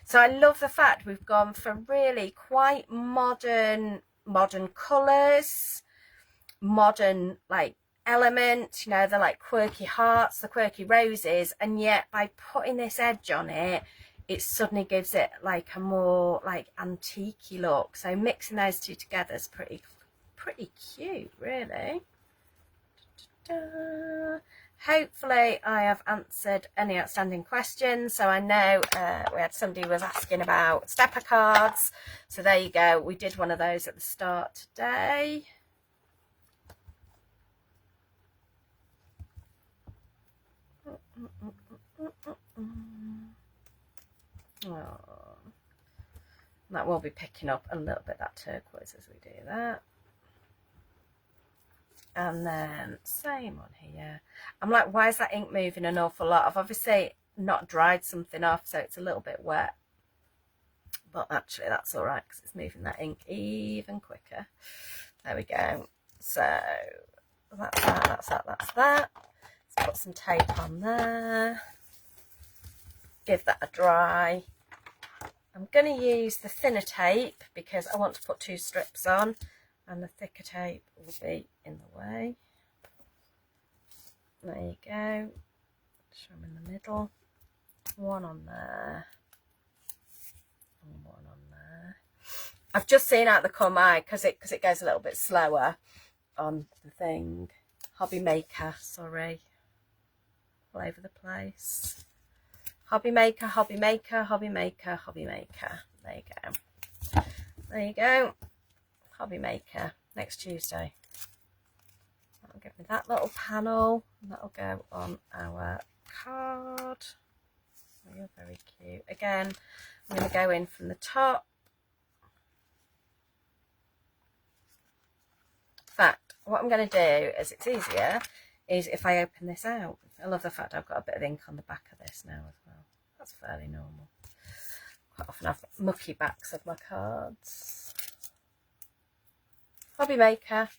So I love the fact we've gone for really quite modern colours, modern like elements, you know, the like quirky hearts, the quirky roses, and yet by putting this edge on it, it suddenly gives it like a more like antique-y look. So mixing those two together is pretty cute, really. Hopefully I have answered any outstanding questions. So I know we had somebody who was asking about stepper cards, so there you go, we did one of those at the start today. Oh, that will be picking up a little bit that turquoise as we do that. And then same on here. I'm like, why is that ink moving an awful lot? I've obviously not dried something off, so it's a little bit wet, but actually that's all right because it's moving that ink even quicker. There we go. So that's that. Let's put some tape on there, give that a dry. I'm going to use the thinner tape because I want to put 2 strips on, and the thicker tape will be in the way. There you go. Show them in the middle. One on there. And one on there. I've just seen out the corner because it goes a little bit slower on the thing. Hobby Maker, sorry. All over the place. Hobby Maker, Hobby Maker, Hobby Maker, Hobby Maker. There you go. There you go. Hobby Maker next Tuesday. That'll give me that little panel, and that'll go on our card. Oh, you're very cute. Again, I'm going to go in from the top. In fact, what I'm going to do is, it's easier, is if I open this out. I love the fact I've got a bit of ink on the back of this now as well. That's fairly normal. Quite often I've mucky backs of my cards. Hobby Maker,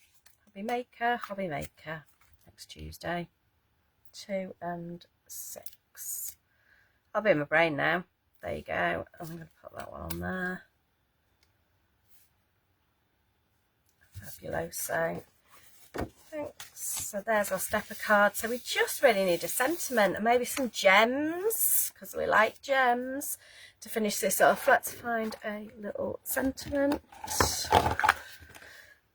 Hobby Maker, Hobby Maker. Next Tuesday, 2 and 6. I'll be in my brain now. There you go. I'm going to put that one on there. Fabuloso. Thanks. So there's our stepper card. So we just really need a sentiment and maybe some gems, because we like gems, to finish this off. Let's find a little sentiment.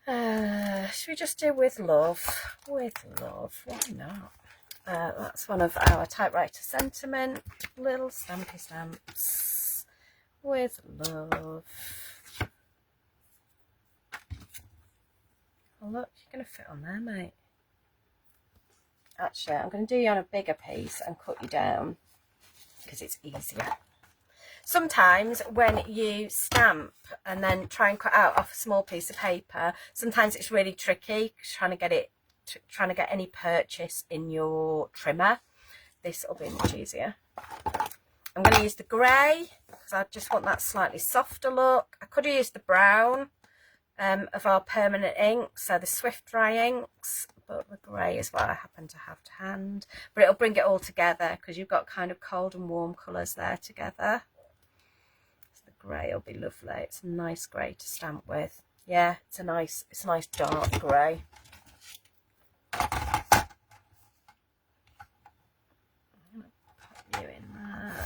Should we just do with love? With love, why not? That's one of our typewriter sentiment, little stampy stamps. With love. Oh look, you're going to fit on there, mate. Actually, I'm going to do you on a bigger piece and cut you down because it's easier. Sometimes when you stamp and then try and cut out off a small piece of paper, sometimes it's really tricky trying to get any purchase in your trimmer. This will be much easier. I'm going to use the grey because I just want that slightly softer look. I could have used the brown of our permanent ink, so the Swift Dry inks, but the grey is what I happen to have to hand. But it'll bring it all together because you've got kind of cold and warm colours there together. So the grey will be lovely. It's a nice grey to stamp with. Yeah, it's a nice dark grey. I'm going to put you in there.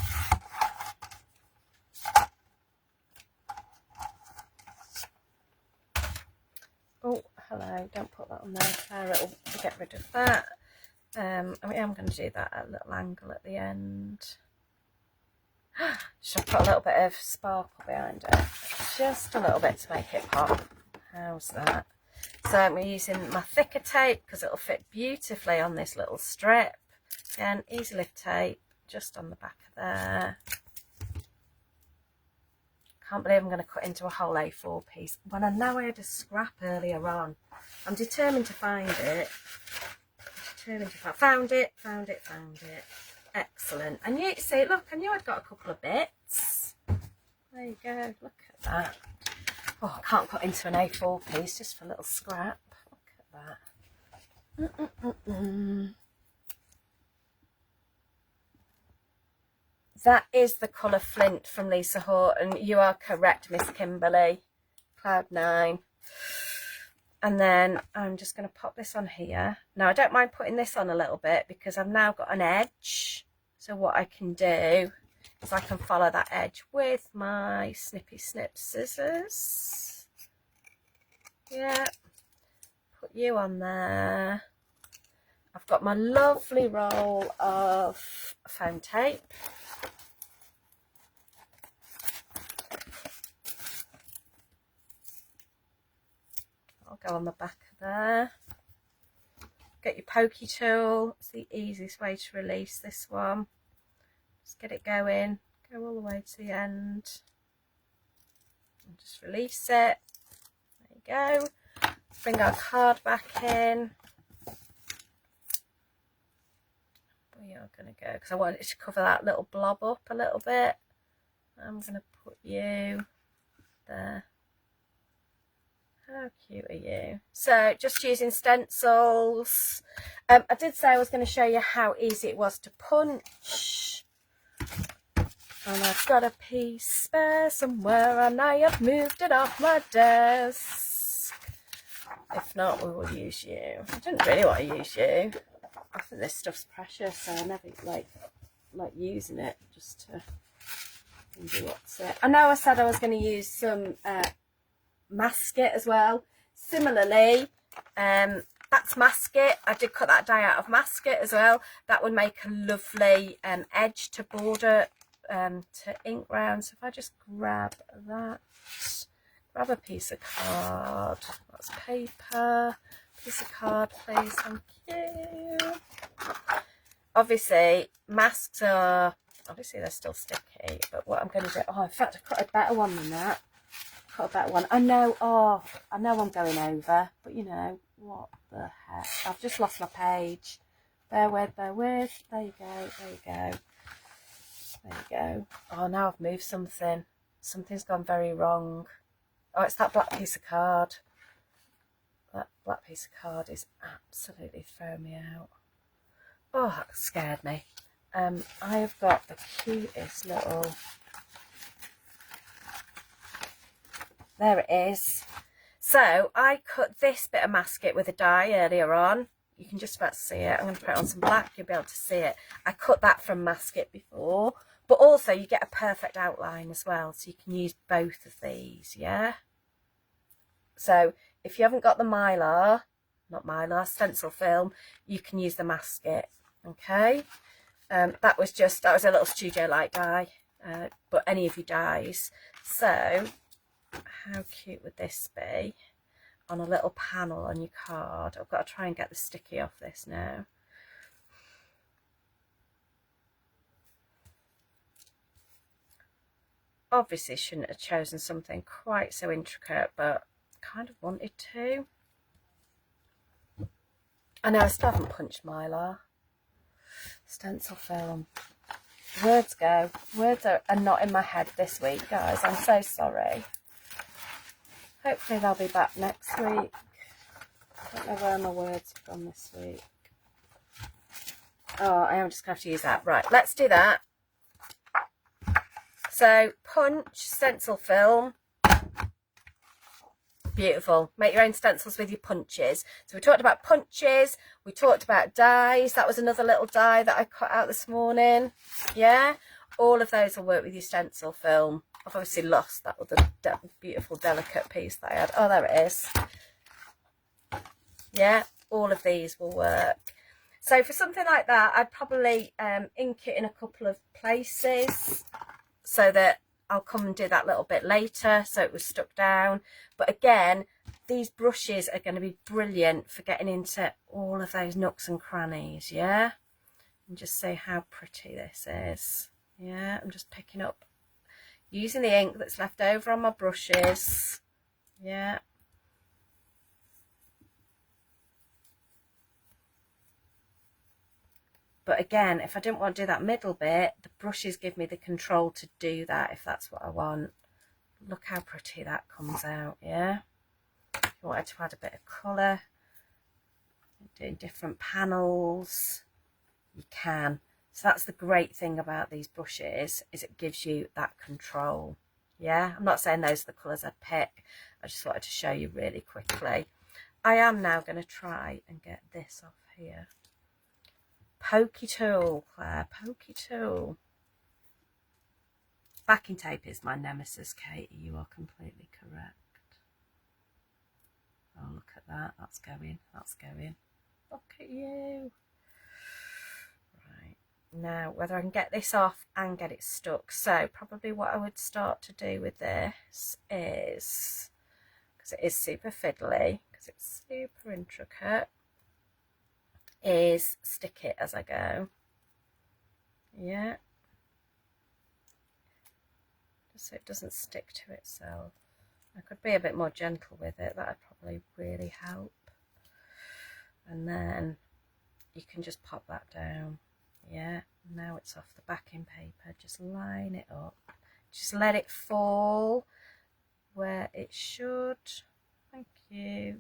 Oh, hello, don't put that on there, Sarah, it'll get rid of that. I mean, I'm going to do that at a little angle at the end. Should put a little bit of sparkle behind it, just a little bit to make it pop. How's that? So I'm using my thicker tape because it'll fit beautifully on this little strip. Again, easy lift tape, just on the back of there. can't believe I'm going to cut into a whole A4 piece when I know I had a scrap earlier on. I'm determined to find it. Found it. Excellent. I knew, see, look, I knew I'd got a couple of bits. There you go, look at that. Oh, I can't cut into an A4 piece just for a little scrap. Look at that. That is the colour Flint from Lisa Horton. You are correct, Miss Kimberly. Cloud 9. And then I'm just going to pop this on here. Now, I don't mind putting this on a little bit because I've now got an edge. So what I can do is I can follow that edge with my snippy snip scissors. Yeah. Put you on there. I've got my lovely roll of foam tape. Go on the back of there. Get your pokey tool. It's the easiest way to release this one. Just get it going. Go all the way to the end. And just release it. There you go. Bring our card back in. We are going to go, because I want it to cover that little blob up a little bit. I'm going to put you there. How cute are you? So just using stencils. I did say I was going to show you how easy it was to punch. And I've got a piece spare somewhere and I have moved it off my desk. If not, we will use you. I didn't really want to use you. I think this stuff's precious, so I never like using it just to do what's it. I know I said I was going to use some masket as well. Similarly, that's masket. I did cut that die out of masket as well. That would make a lovely edge to border to ink round. So if I just grab that, grab a piece of card. That's paper. Piece of card, please. Thank you. Obviously, masks are they're still sticky. But what I'm going to do? Oh, in fact, I cut a better one than that. Cut a better one. I know. Oh, I know I'm going over. But you know what the heck? I've just lost my page. Bear with. There you go. There you go. There you go. Oh, now I've moved something. Something's gone very wrong. Oh, it's that black piece of card. That black piece of card is absolutely throwing me out. Oh, that scared me. I have got the cutest little... There it is. So, I cut this bit of masket with a die earlier on. You can just about see it. I'm going to put it on some black. You'll be able to see it. I cut that from masket before. But also, you get a perfect outline as well. So, you can use both of these, yeah? So, if you haven't got the mylar, not mylar, stencil film, you can use the masket, okay? That was a little studio light die, but any of your dies. So, how cute would this be on a little panel on your card? I've got to try and get the sticky off this now. Obviously, shouldn't have chosen something quite so intricate, but kind of wanted to. I know I still haven't punched mylar. Stencil film. Words go. Words are not in my head this week, guys. I'm so sorry. Hopefully they'll be back next week. I don't know where my words have gone this week. Oh, I am just going to have to use that. Right, let's do that. So, punch, stencil film. Beautiful. Make your own stencils with your punches. So we talked about punches, we talked about dies. That was another little die that I cut out this morning. Yeah, all of those will work with your stencil film. I've obviously lost that other beautiful delicate piece that I had. Oh, there it is. Yeah, all of these will work. So for something like that, I'd probably ink it in a couple of places so that I'll come and do that little bit later so it was stuck down. But again, these brushes are going to be brilliant for getting into all of those nooks and crannies, yeah? And just see how pretty this is. Yeah, I'm just picking up, using the ink that's left over on my brushes. Yeah. But again, if I didn't want to do that middle bit, the brushes give me the control to do that if that's what I want. Look how pretty that comes out, yeah? If you wanted to add a bit of colour, doing different panels, you can. So that's the great thing about these brushes, is it gives you that control. Yeah, I'm not saying those are the colours I'd pick. I just wanted to show you really quickly. I am now going to try and get this off here. Pokey tool, Claire, pokey tool. Backing tape is my nemesis, Katie. You are completely correct. Oh, look at that. That's going. That's going. Look at you. Right. Now, whether I can get this off and get it stuck. So, probably what I would start to do with this is, because it is super fiddly, because it's super intricate, is stick it as I go. Yeah. So it doesn't stick to itself. I could be a bit more gentle with it. That would probably really help. And then you can just pop that down. Yeah, now it's off the backing paper. Just line it up. Just let it fall where it should. Thank you.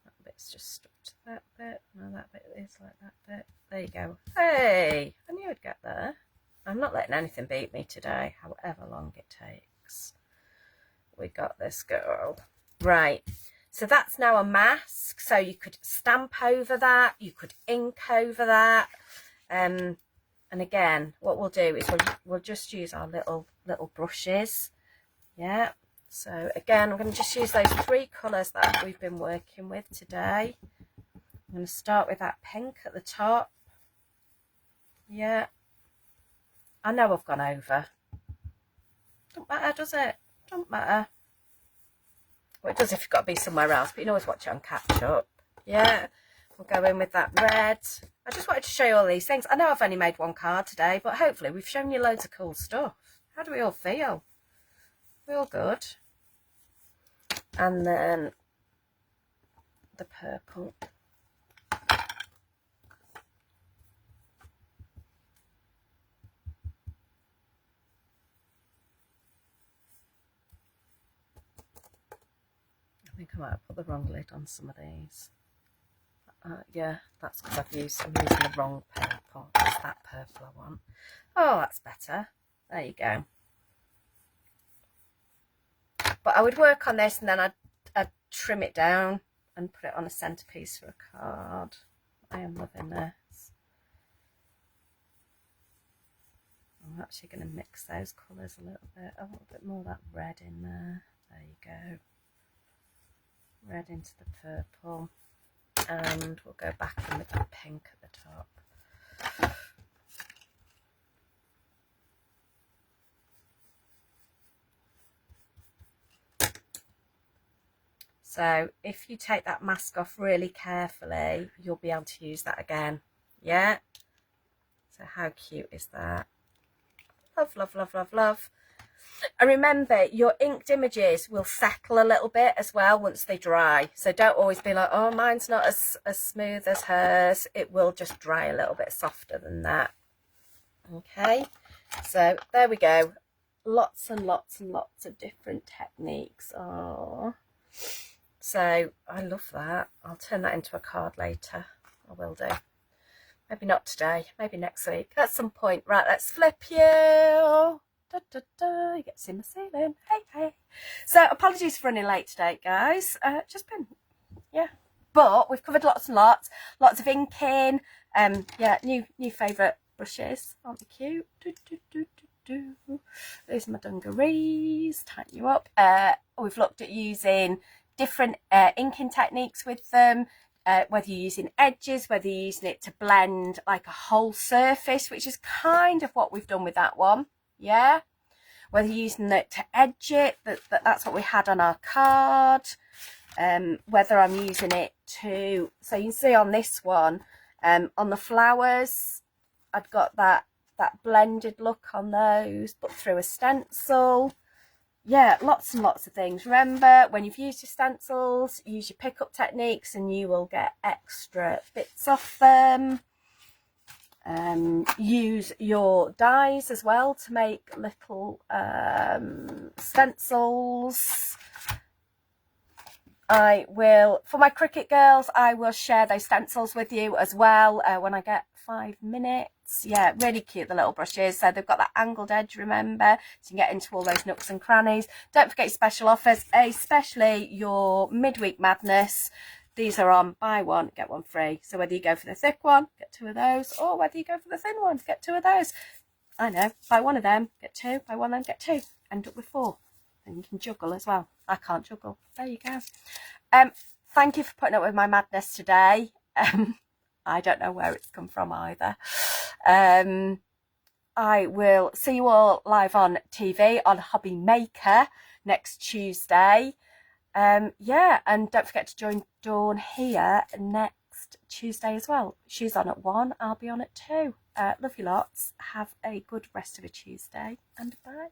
That bit's just stuck to that bit. No, that bit is like that bit. There you go. Hey, I knew I'd get there. I'm not letting anything beat me today, however long it takes. We got this, girl. Right, so that's now a mask. So you could stamp over that, you could ink over that. And again, what we'll do is we'll just use our little brushes. Yeah, so again, I'm going to just use those 3 colours that we've been working with today. I'm going to start with that pink at the top. Yeah. I know I've gone over. Don't matter, does it? Don't matter. Well, it does if you've got to be somewhere else, but you can always watch it on catch up. Yeah, we'll go in with that red. I just wanted to show you all these things. I know I've only made 1 card today, but hopefully we've shown you loads of cool stuff. How do we all feel? We all good? And then the purple. I think I might have put the wrong lid on some of these. Yeah, that's because I'm using the wrong purple. It's that purple I want. Oh, that's better. There you go. But I would work on this and then I'd trim it down and put it on a centerpiece for a card. I am loving this. I'm actually going to mix those colours a little bit. A little bit more of that red in there. There you go. Red into the purple. And we'll go back in with the pink at the top. So if you take that mask off really carefully, you'll be able to use that again. Yeah? So how cute is that? Love, love, love, love, love. And remember, your inked images will settle a little bit as well once they dry. So don't always be like, oh, mine's not as smooth as hers. It will just dry a little bit softer than that. Okay, so there we go. Lots and lots and lots of different techniques. Oh, so I love that. I'll turn that into a card later. I will do. Maybe not today, maybe next week at some point. Right, let's flip you. Da, da, da. You get to see my ceiling. Hey, hey. So apologies for running late today, guys. Just been, yeah. But we've covered lots and lots of inking. Yeah, new favourite brushes. Aren't they cute? Do, do, do, do, do. These are my dungarees. Tighten you up. We've looked at using different inking techniques with them. Whether you're using edges, whether you're using it to blend like a whole surface, which is kind of what we've done with that one. Yeah, whether you're using it to edge it, that's what we had on our card. Whether I'm using it to, so you can see on this one, on the flowers, I've got that that blended look on those, but through a stencil. Yeah, lots and lots of things. Remember, when you've used your stencils, use your pickup techniques and you will get extra bits off them. Use your dies as well to make little stencils. I will, for my Cricut girls, I will share those stencils with you as well when I get 5 minutes. Yeah, really cute, the little brushes. So they've got that angled edge, remember, so you can get into all those nooks and crannies. Don't forget your special offers, especially your midweek madness. These are on buy one, get one free. So whether you go for the thick one, get 2 of those, or whether you go for the thin one, get 2 of those. I know, buy 1 of them, get 2, buy 1 of them, get 2. End up with 4. And you can juggle as well. I can't juggle. There you go. Thank you for putting up with my madness today. I don't know where it's come from either. I will see you all live on TV on Hobby Maker next Tuesday. Yeah, and don't forget to join Dawn here next Tuesday as well. She's on at 1, I'll be on at 2. Love you lots. Have a good rest of a Tuesday, and bye.